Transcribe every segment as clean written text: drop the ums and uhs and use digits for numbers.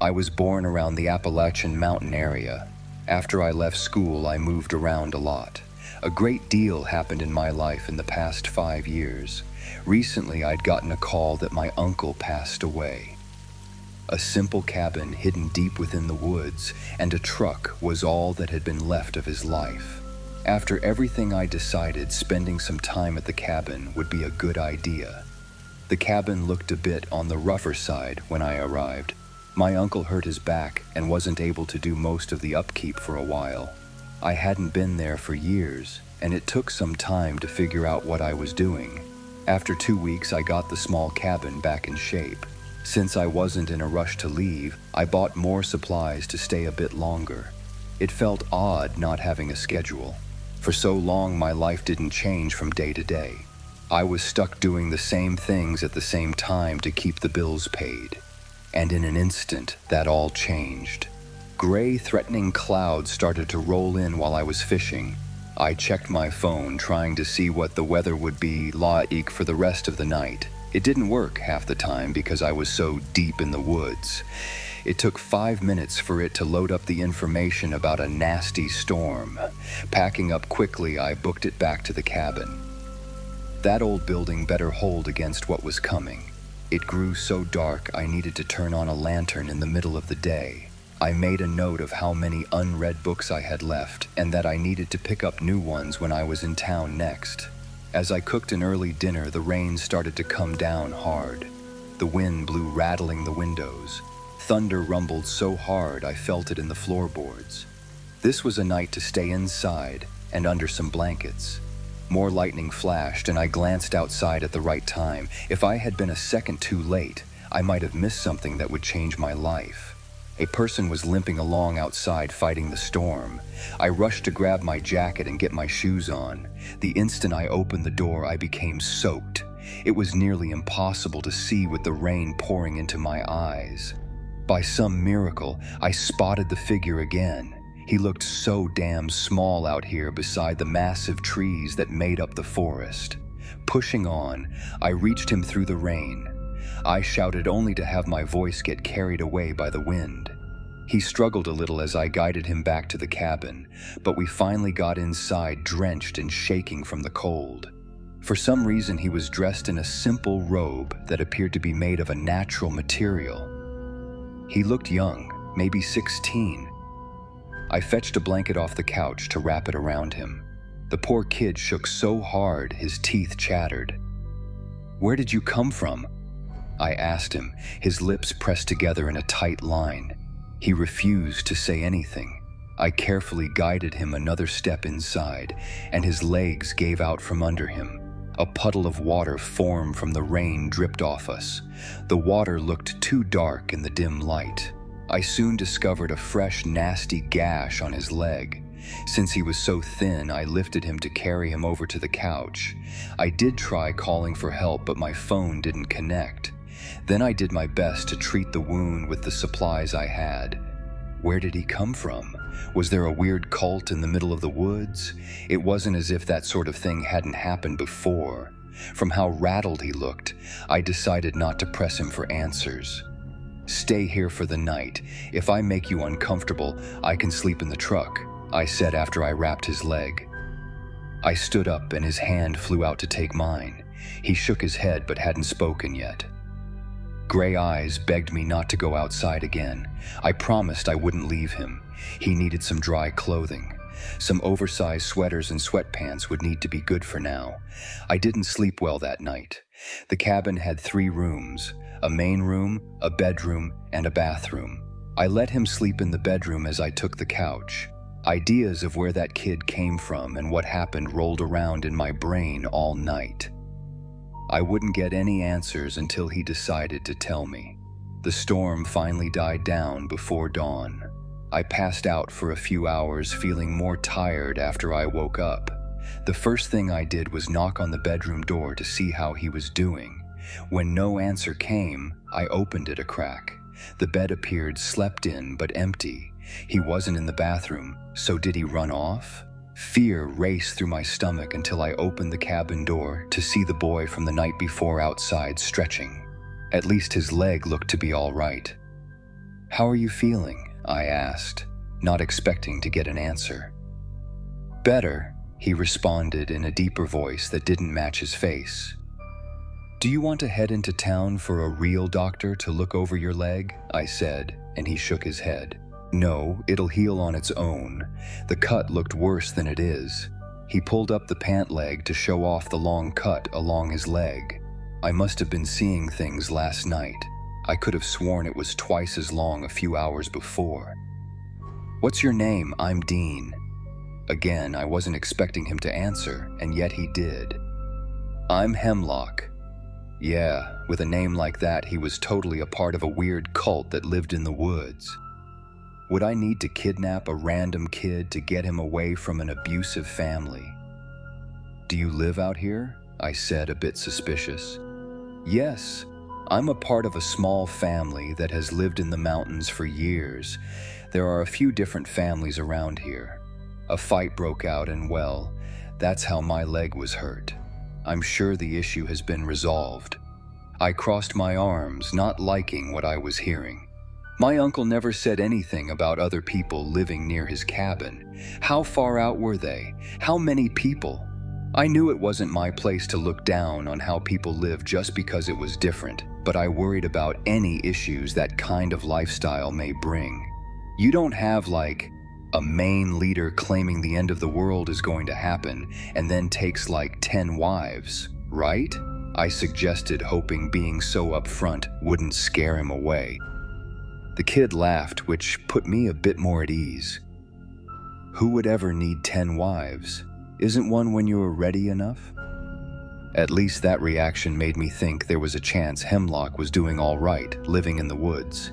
I was born around the Appalachian mountain area. After I left school, I moved around a lot. A great deal happened in my life in the past 5 years. Recently, I'd gotten a call that my uncle passed away. A simple cabin hidden deep within the woods, and a truck was all that had been left of his life. After everything, I decided spending some time at the cabin would be a good idea. The cabin looked a bit on the rougher side when I arrived. My uncle hurt his back and wasn't able to do most of the upkeep for a while. I hadn't been there for years, and it took some time to figure out what I was doing. After 2 weeks, I got the small cabin back in shape. Since I wasn't in a rush to leave, I bought more supplies to stay a bit longer. It felt odd not having a schedule. For so long, my life didn't change from day to day. I was stuck doing the same things at the same time to keep the bills paid. And in an instant, that all changed. Gray, threatening clouds started to roll in while I was fishing. I checked my phone, trying to see what the weather would be like for the rest of the night. It didn't work half the time because I was so deep in the woods. It took 5 minutes for it to load up the information about a nasty storm. Packing up quickly, I booked it back to the cabin. That old building better hold against what was coming. It grew so dark I needed to turn on a lantern in the middle of the day. I made a note of how many unread books I had left and that I needed to pick up new ones when I was in town next. As I cooked an early dinner, the rain started to come down hard. The wind blew rattling the windows. Thunder rumbled so hard I felt it in the floorboards. This was a night to stay inside and under some blankets. More lightning flashed, and I glanced outside at the right time. If I had been a second too late, I might have missed something that would change my life. A person was limping along outside fighting the storm. I rushed to grab my jacket and get my shoes on. The instant I opened the door, I became soaked. It was nearly impossible to see with the rain pouring into my eyes. By some miracle, I spotted the figure again. He looked so damn small out here beside the massive trees that made up the forest. Pushing on, I reached him through the rain. I shouted only to have my voice get carried away by the wind. He struggled a little as I guided him back to the cabin, but we finally got inside drenched and shaking from the cold. For some reason, he was dressed in a simple robe that appeared to be made of a natural material. He looked young, maybe 16. I fetched a blanket off the couch to wrap it around him. The poor kid shook so hard his teeth chattered. "Where did you come from?" I asked him, his lips pressed together in a tight line. He refused to say anything. I carefully guided him another step inside, and his legs gave out from under him. A puddle of water formed from the rain dripped off us. The water looked too dark in the dim light. I soon discovered a fresh, nasty gash on his leg. Since he was so thin, I lifted him to carry him over to the couch. I did try calling for help, but my phone didn't connect. Then I did my best to treat the wound with the supplies I had. Where did he come from? Was there a weird cult in the middle of the woods? It wasn't as if that sort of thing hadn't happened before. From how rattled he looked, I decided not to press him for answers. "Stay here for the night. If I make you uncomfortable, I can sleep in the truck," I said after I wrapped his leg. I stood up and his hand flew out to take mine. He shook his head but hadn't spoken yet. Gray eyes begged me not to go outside again. I promised I wouldn't leave him. He needed some dry clothing. Some oversized sweaters and sweatpants would need to be good for now. I didn't sleep well that night. The cabin had 3 rooms, a main room, a bedroom, and a bathroom. I let him sleep in the bedroom as I took the couch. Ideas of where that kid came from and what happened rolled around in my brain all night. I wouldn't get any answers until he decided to tell me. The storm finally died down before dawn. I passed out for a few hours, feeling more tired after I woke up. The first thing I did was knock on the bedroom door to see how he was doing. When no answer came, I opened it a crack. The bed appeared slept in but empty. He wasn't in the bathroom, so did he run off? Fear raced through my stomach until I opened the cabin door to see the boy from the night before outside stretching. At least his leg looked to be all right. "How are you feeling?" I asked, not expecting to get an answer. "Better," he responded in a deeper voice that didn't match his face. "Do you want to head into town for a real doctor to look over your leg?" I said, and he shook his head. "No, it'll heal on its own. The cut looked worse than it is." He pulled up the pant leg to show off the long cut along his leg. I must have been seeing things last night. I could have sworn it was twice as long a few hours before. "What's your name? I'm Dean." Again, I wasn't expecting him to answer, and yet he did. "I'm Hemlock." Yeah, with a name like that, he was totally a part of a weird cult that lived in the woods. Would I need to kidnap a random kid to get him away from an abusive family? "Do you live out here?" I said, a bit suspicious. "Yes, I'm a part of a small family that has lived in the mountains for years. There are a few different families around here. A fight broke out and, well, that's how my leg was hurt. I'm sure the issue has been resolved." I crossed my arms, not liking what I was hearing. My uncle never said anything about other people living near his cabin. How far out were they? How many people? I knew it wasn't my place to look down on how people live just because it was different, but I worried about any issues that kind of lifestyle may bring. You don't have, like, a main leader claiming the end of the world is going to happen and then takes like 10 wives, right? I suggested, hoping being so upfront wouldn't scare him away. The kid laughed, which put me a bit more at ease. "Who would ever need 10 wives? Isn't one when you are ready enough?" At least that reaction made me think there was a chance Hemlock was doing all right, living in the woods.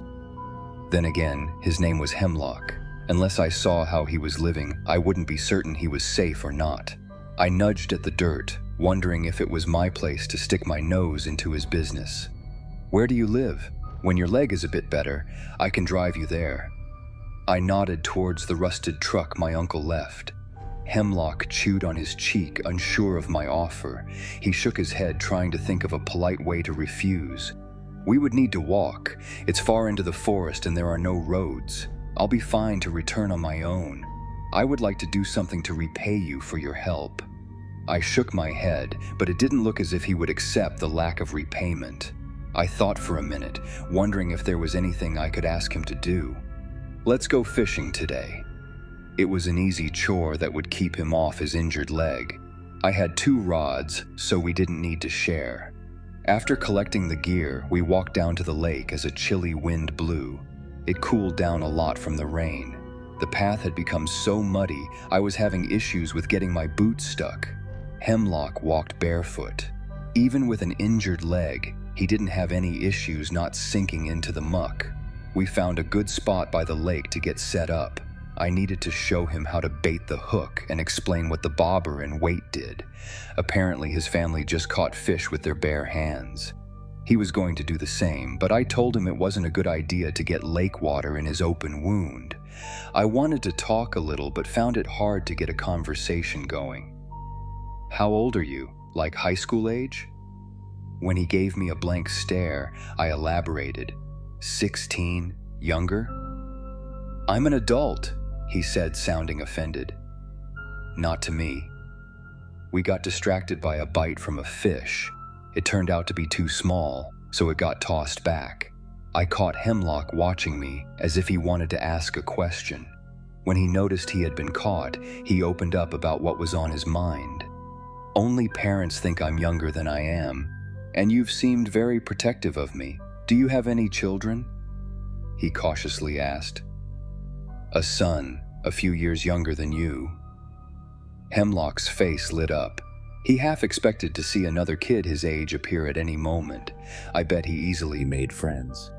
Then again, his name was Hemlock. Unless I saw how he was living, I wouldn't be certain he was safe or not. I nudged at the dirt, wondering if it was my place to stick my nose into his business. "Where do you live? When your leg is a bit better, I can drive you there." I nodded towards the rusted truck my uncle left. Hemlock chewed on his cheek, unsure of my offer. He shook his head, trying to think of a polite way to refuse. "We would need to walk. It's far into the forest and there are no roads. I'll be fine to return on my own. I would like to do something to repay you for your help." I shook my head, but it didn't look as if he would accept the lack of repayment. I thought for a minute, wondering if there was anything I could ask him to do. "Let's go fishing today." It was an easy chore that would keep him off his injured leg. I had 2 rods, so we didn't need to share. After collecting the gear, we walked down to the lake as a chilly wind blew. It cooled down a lot from the rain. The path had become so muddy, I was having issues with getting my boots stuck. Hemlock walked barefoot. Even with an injured leg, he didn't have any issues not sinking into the muck. We found a good spot by the lake to get set up. I needed to show him how to bait the hook and explain what the bobber and weight did. Apparently, his family just caught fish with their bare hands. He was going to do the same, but I told him it wasn't a good idea to get lake water in his open wound. I wanted to talk a little, but found it hard to get a conversation going. "How old are you? Like high school age?" When he gave me a blank stare, I elaborated. 16, younger? "I'm an adult," he said, sounding offended. Not to me. We got distracted by a bite from a fish. It turned out to be too small, so it got tossed back. I caught Hemlock watching me as if he wanted to ask a question. When he noticed he had been caught, he opened up about what was on his mind. "Only parents think I'm younger than I am, and you've seemed very protective of me. Do you have any children?" he cautiously asked. "A son, a few years younger than you." Hemlock's face lit up. He half expected to see another kid his age appear at any moment. I bet he easily made friends.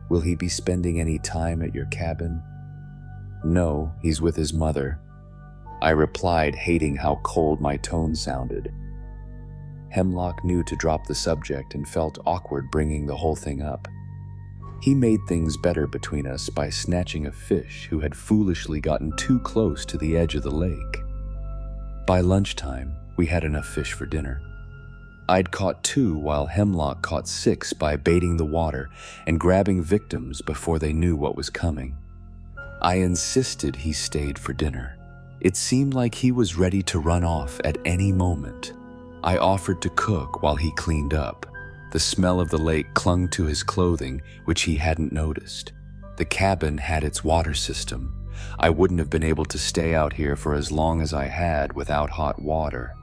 "Will he be spending any time at your cabin?" "No, he's with his mother," I replied, hating how cold my tone sounded. Hemlock knew to drop the subject and felt awkward bringing the whole thing up. He made things better between us by snatching a fish who had foolishly gotten too close to the edge of the lake. By lunchtime, we had enough fish for dinner. I'd caught 2 while Hemlock caught 6 by baiting the water and grabbing victims before they knew what was coming. I insisted he stayed for dinner. It seemed like he was ready to run off at any moment. I offered to cook while he cleaned up. The smell of the lake clung to his clothing, which he hadn't noticed. The cabin had its water system. I wouldn't have been able to stay out here for as long as I had without hot water.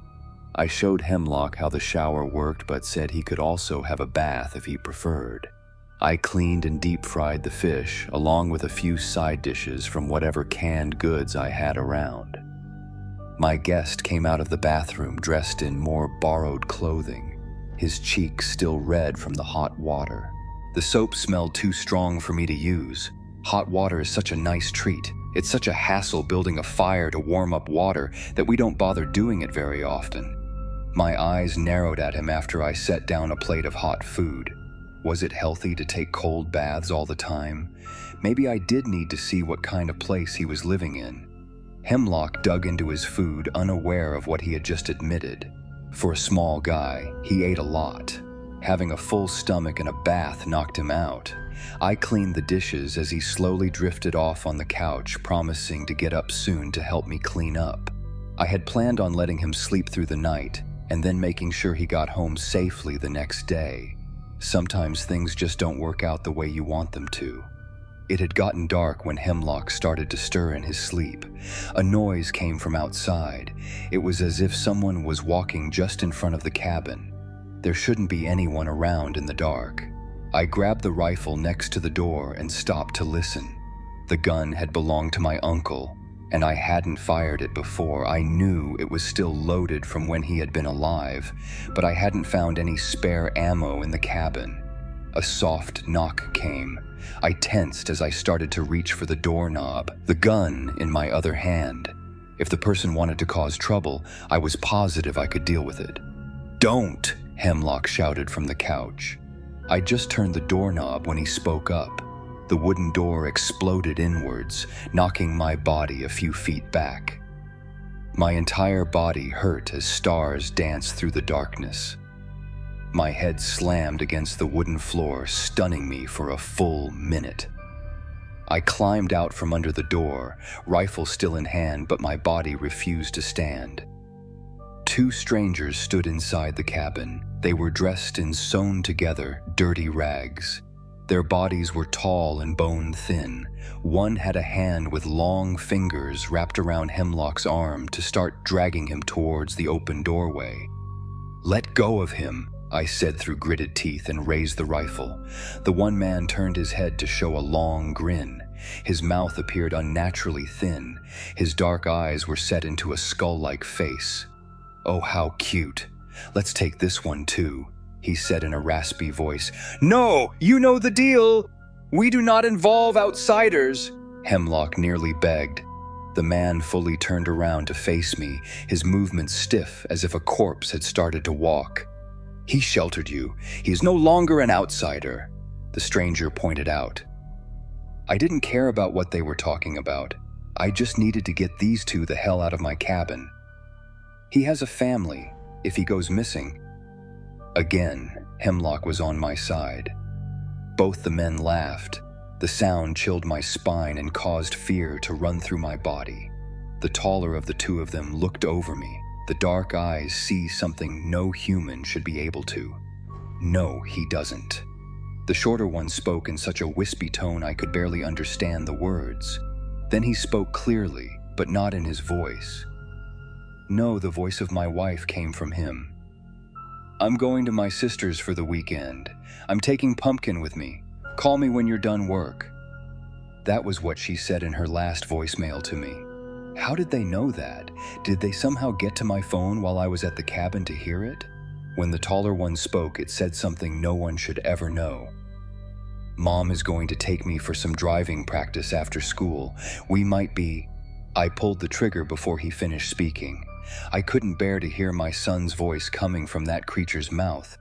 I showed Hemlock how the shower worked, but said he could also have a bath if he preferred. I cleaned and deep-fried the fish, along with a few side dishes from whatever canned goods I had around. My guest came out of the bathroom dressed in more borrowed clothing, his cheeks still red from the hot water. The soap smelled too strong for me to use. Hot water is such a nice treat. It's such a hassle building a fire to warm up water that we don't bother doing it very often. My eyes narrowed at him after I set down a plate of hot food. Was it healthy to take cold baths all the time? Maybe I did need to see what kind of place he was living in. Hemlock dug into his food, unaware of what he had just admitted. For a small guy, he ate a lot. Having a full stomach and a bath knocked him out. I cleaned the dishes as he slowly drifted off on the couch, promising to get up soon to help me clean up. I had planned on letting him sleep through the night, and then making sure he got home safely the next day. Sometimes things just don't work out the way you want them to. It had gotten dark when Hemlock started to stir in his sleep. A noise came from outside. It was as if someone was walking just in front of the cabin. There shouldn't be anyone around in the dark. I grabbed the rifle next to the door and stopped to listen. The gun had belonged to my uncle, and I hadn't fired it before. I knew it was still loaded from when he had been alive, but I hadn't found any spare ammo in the cabin. A soft knock came. I tensed as I started to reach for the doorknob, the gun in my other hand. If the person wanted to cause trouble, I was positive I could deal with it. "Don't!" Hemlock shouted from the couch. I just turned the doorknob when he spoke up. The wooden door exploded inwards, knocking my body a few feet back. My entire body hurt as stars danced through the darkness. My head slammed against the wooden floor, stunning me for a full minute. I climbed out from under the door, rifle still in hand, but my body refused to stand. 2 strangers stood inside the cabin. They were dressed in sewn-together, dirty rags. Their bodies were tall and bone-thin. One had a hand with long fingers wrapped around Hemlock's arm to start dragging him towards the open doorway. "Let go of him," I said through gritted teeth and raised the rifle. The one man turned his head to show a long grin. His mouth appeared unnaturally thin. His dark eyes were set into a skull-like face. "Oh, how cute. Let's take this one too," he said in a raspy voice. "No, you know the deal. We do not involve outsiders," Hemlock nearly begged. The man fully turned around to face me, his movements stiff as if a corpse had started to walk. "He sheltered you. He is no longer an outsider," the stranger pointed out. I didn't care about what they were talking about. I just needed to get these 2 the hell out of my cabin. "He has a family. If he goes missing..." Again, Hemlock was on my side. Both the men laughed. The sound chilled my spine and caused fear to run through my body. The taller of the 2 of them looked over me. The dark eyes see something no human should be able to. "No, he doesn't." The shorter one spoke in such a wispy tone I could barely understand the words. Then he spoke clearly, but not in his voice. No, the voice of my wife came from him. "I'm going to my sister's for the weekend. I'm taking Pumpkin with me. Call me when you're done work." That was what she said in her last voicemail to me. How did they know that? Did they somehow get to my phone while I was at the cabin to hear it? When the taller one spoke, it said something no one should ever know. "Mom is going to take me for some driving practice after school. We might be..." I pulled the trigger before he finished speaking. I couldn't bear to hear my son's voice coming from that creature's mouth.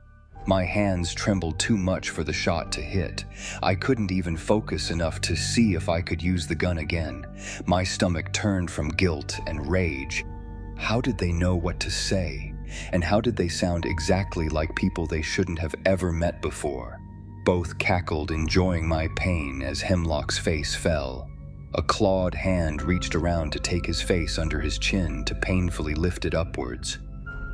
My hands trembled too much for the shot to hit. I couldn't even focus enough to see if I could use the gun again. My stomach turned from guilt and rage. How did they know what to say? And how did they sound exactly like people they shouldn't have ever met before? Both cackled, enjoying my pain as Hemlock's face fell. A clawed hand reached around to take his face under his chin to painfully lift it upwards.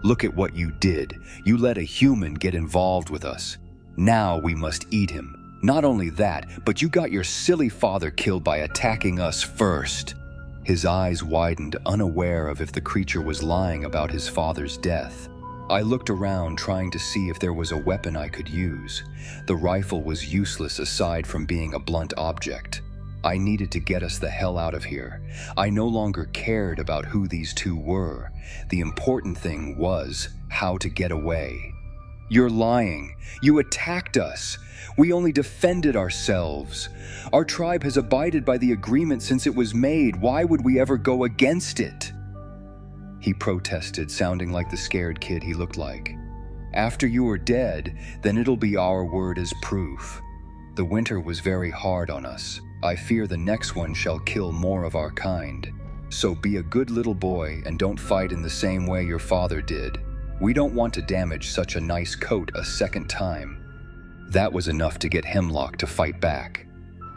"Look at what you did. You let a human get involved with us. Now we must eat him. Not only that, but you got your silly father killed by attacking us first." His eyes widened, unaware of if the creature was lying about his father's death. I looked around, trying to see if there was a weapon I could use. The rifle was useless aside from being a blunt object. I needed to get us the hell out of here. I no longer cared about who these two were. The important thing was how to get away. "You're lying. You attacked us. We only defended ourselves. Our tribe has abided by the agreement since it was made. Why would we ever go against it?" He protested, sounding like the scared kid he looked like. "After you are dead, then it'll be our word as proof. The winter was very hard on us. I fear the next one shall kill more of our kind. So be a good little boy and don't fight in the same way your father did. We don't want to damage such a nice coat a second time." That was enough to get Hemlock to fight back.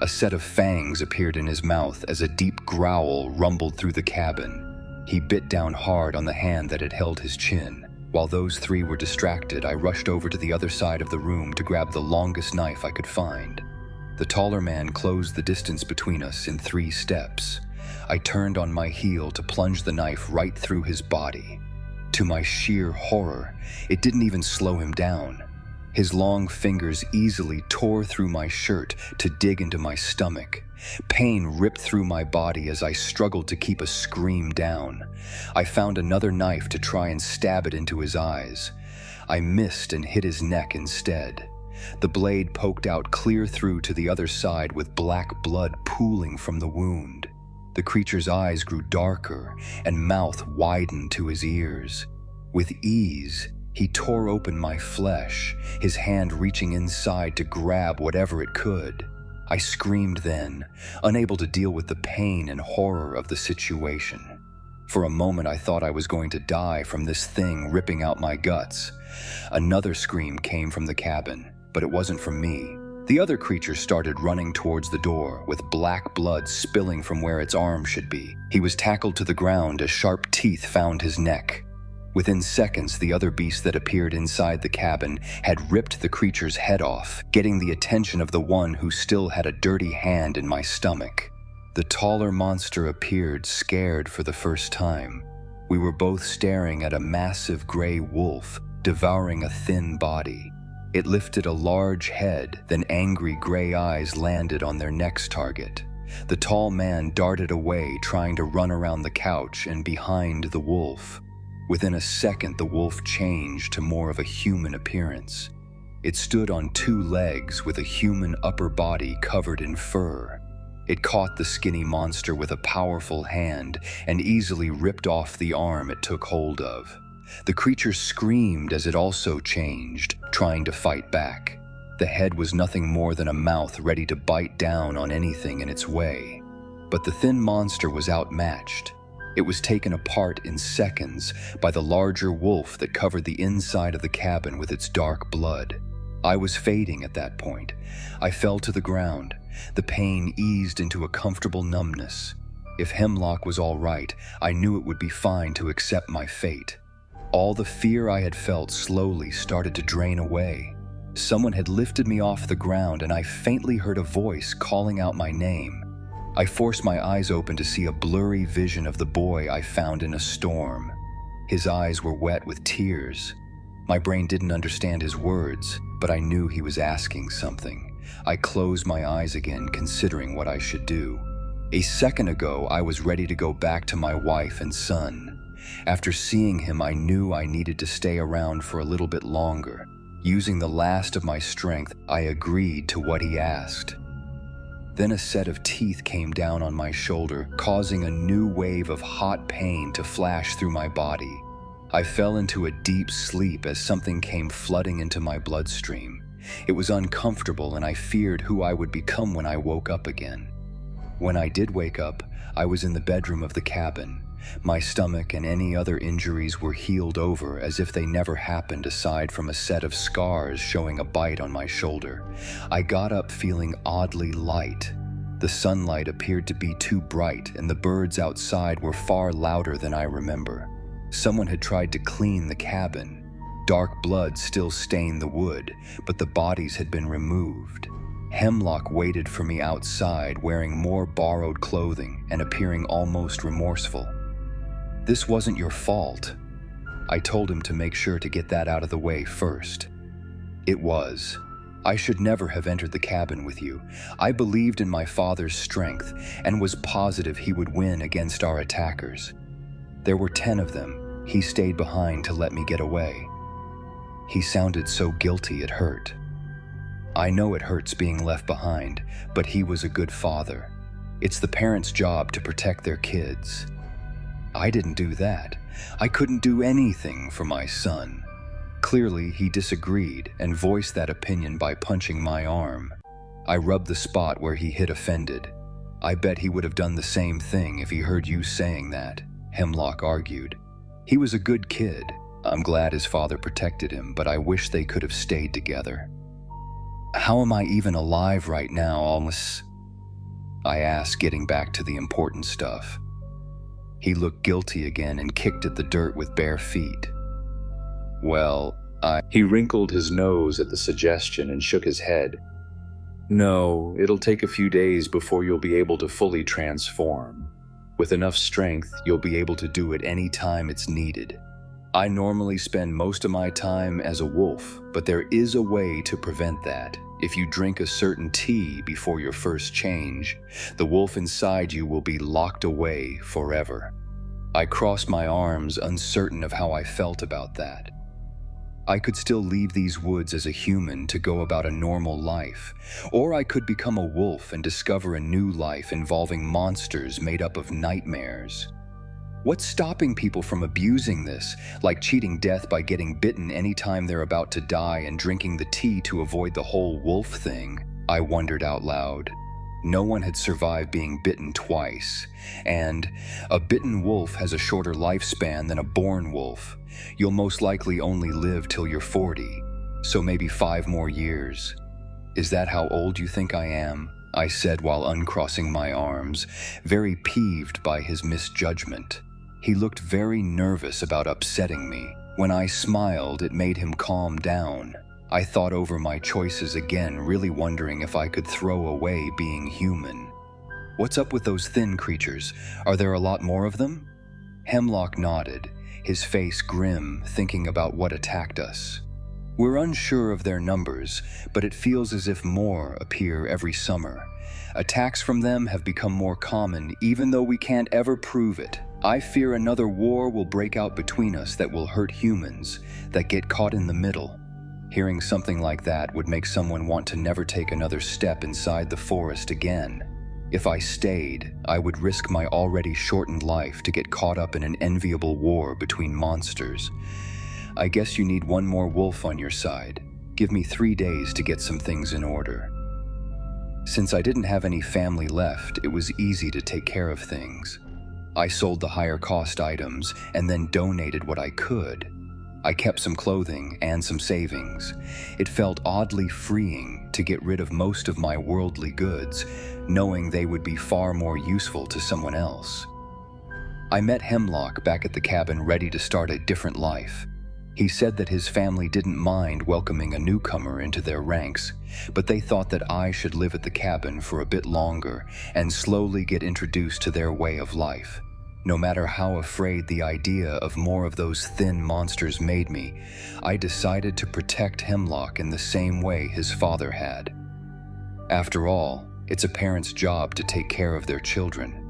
A set of fangs appeared in his mouth as a deep growl rumbled through the cabin. He bit down hard on the hand that had held his chin. While those three were distracted, I rushed over to the other side of the room to grab the longest knife I could find. The taller man closed the distance between us in 3 steps. I turned on my heel to plunge the knife right through his body. To my sheer horror, it didn't even slow him down. His long fingers easily tore through my shirt to dig into my stomach. Pain ripped through my body as I struggled to keep a scream down. I found another knife to try and stab it into his eyes. I missed and hit his neck instead. The blade poked out clear through to the other side with black blood pooling from the wound. The creature's eyes grew darker and mouth widened to his ears. With ease, he tore open my flesh, his hand reaching inside to grab whatever it could. I screamed then, unable to deal with the pain and horror of the situation. For a moment I thought I was going to die from this thing ripping out my guts. Another scream came from the cabin, but it wasn't from me. The other creature started running towards the door, with black blood spilling from where its arm should be. He was tackled to the ground as sharp teeth found his neck. Within seconds, the other beast that appeared inside the cabin had ripped the creature's head off, getting the attention of the one who still had a dirty hand in my stomach. The taller monster appeared, scared for the first time. We were both staring at a massive gray wolf, devouring a thin body. It lifted a large head, then angry gray eyes landed on their next target. The tall man darted away, trying to run around the couch and behind the wolf. Within a second, the wolf changed to more of a human appearance. It stood on 2 legs with a human upper body covered in fur. It caught the skinny monster with a powerful hand and easily ripped off the arm it took hold of. The creature screamed as it also changed, trying to fight back. The head was nothing more than a mouth ready to bite down on anything in its way. But the thin monster was outmatched. It was taken apart in seconds by the larger wolf that covered the inside of the cabin with its dark blood. I was fading at that point. I fell to the ground. The pain eased into a comfortable numbness. If Hemlock was all right, I knew it would be fine to accept my fate. All the fear I had felt slowly started to drain away. Someone had lifted me off the ground and I faintly heard a voice calling out my name. I forced my eyes open to see a blurry vision of the boy I found in a storm. His eyes were wet with tears. My brain didn't understand his words, but I knew he was asking something. I closed my eyes again, considering what I should do. A second ago, I was ready to go back to my wife and son. After seeing him, I knew I needed to stay around for a little bit longer. Using the last of my strength, I agreed to what he asked. Then a set of teeth came down on my shoulder, causing a new wave of hot pain to flash through my body. I fell into a deep sleep as something came flooding into my bloodstream. It was uncomfortable and I feared who I would become when I woke up again. When I did wake up, I was in the bedroom of the cabin. My stomach and any other injuries were healed over as if they never happened, aside from a set of scars showing a bite on my shoulder. I got up feeling oddly light. The sunlight appeared to be too bright, and the birds outside were far louder than I remember. Someone had tried to clean the cabin. Dark blood still stained the wood, but the bodies had been removed. Hemlock waited for me outside, wearing more borrowed clothing and appearing almost remorseful. "This wasn't your fault." I told him to make sure to get that out of the way first. "It was. I should never have entered the cabin with you. I believed in my father's strength and was positive he would win against our attackers. There were 10 of them. He stayed behind to let me get away." He sounded so guilty it hurt. I know it hurts being left behind, but he was a good father. It's the parents' job to protect their kids. I didn't do that. I couldn't do anything for my son. Clearly, he disagreed and voiced that opinion by punching my arm. I rubbed the spot where he hit offended. "I bet he would have done the same thing if he heard you saying that," Hemlock argued. "He was a good kid. I'm glad his father protected him, but I wish they could have stayed together." "How am I even alive right now, almost?" I asked, getting back to the important stuff. He looked guilty again and kicked at the dirt with bare feet. He wrinkled his nose at the suggestion and shook his head. "No, it'll take a few days before you'll be able to fully transform. With enough strength, you'll be able to do it any time it's needed. I normally spend most of my time as a wolf, but there is a way to prevent that. If you drink a certain tea before your first change, the wolf inside you will be locked away forever." I crossed my arms, uncertain of how I felt about that. I could still leave these woods as a human to go about a normal life, or I could become a wolf and discover a new life involving monsters made up of nightmares. What's stopping people from abusing this, like cheating death by getting bitten anytime they're about to die and drinking the tea to avoid the whole wolf thing? I wondered out loud. No one had survived being bitten twice, and a bitten wolf has a shorter lifespan than a born wolf. You'll most likely only live till you're 40, so maybe 5 more years. "Is that how old you think I am?" I said while uncrossing my arms, very peeved by his misjudgment. He looked very nervous about upsetting me. When I smiled, it made him calm down. I thought over my choices again, really wondering if I could throw away being human. "What's up with those thin creatures? Are there a lot more of them?" Hemlock nodded, his face grim, thinking about what attacked us. "We're unsure of their numbers, but it feels as if more appear every summer. Attacks from them have become more common, even though we can't ever prove it. I fear another war will break out between us that will hurt humans, that get caught in the middle." Hearing something like that would make someone want to never take another step inside the forest again. If I stayed, I would risk my already shortened life to get caught up in an enviable war between monsters. "I guess you need one more wolf on your side. Give me 3 days to get some things in order." Since I didn't have any family left, it was easy to take care of things. I sold the higher cost items and then donated what I could. I kept some clothing and some savings. It felt oddly freeing to get rid of most of my worldly goods, knowing they would be far more useful to someone else. I met Hemlock back at the cabin, ready to start a different life. He said that his family didn't mind welcoming a newcomer into their ranks, but they thought that I should live at the cabin for a bit longer and slowly get introduced to their way of life. No matter how afraid the idea of more of those thin monsters made me, I decided to protect Hemlock in the same way his father had. After all, it's a parent's job to take care of their children.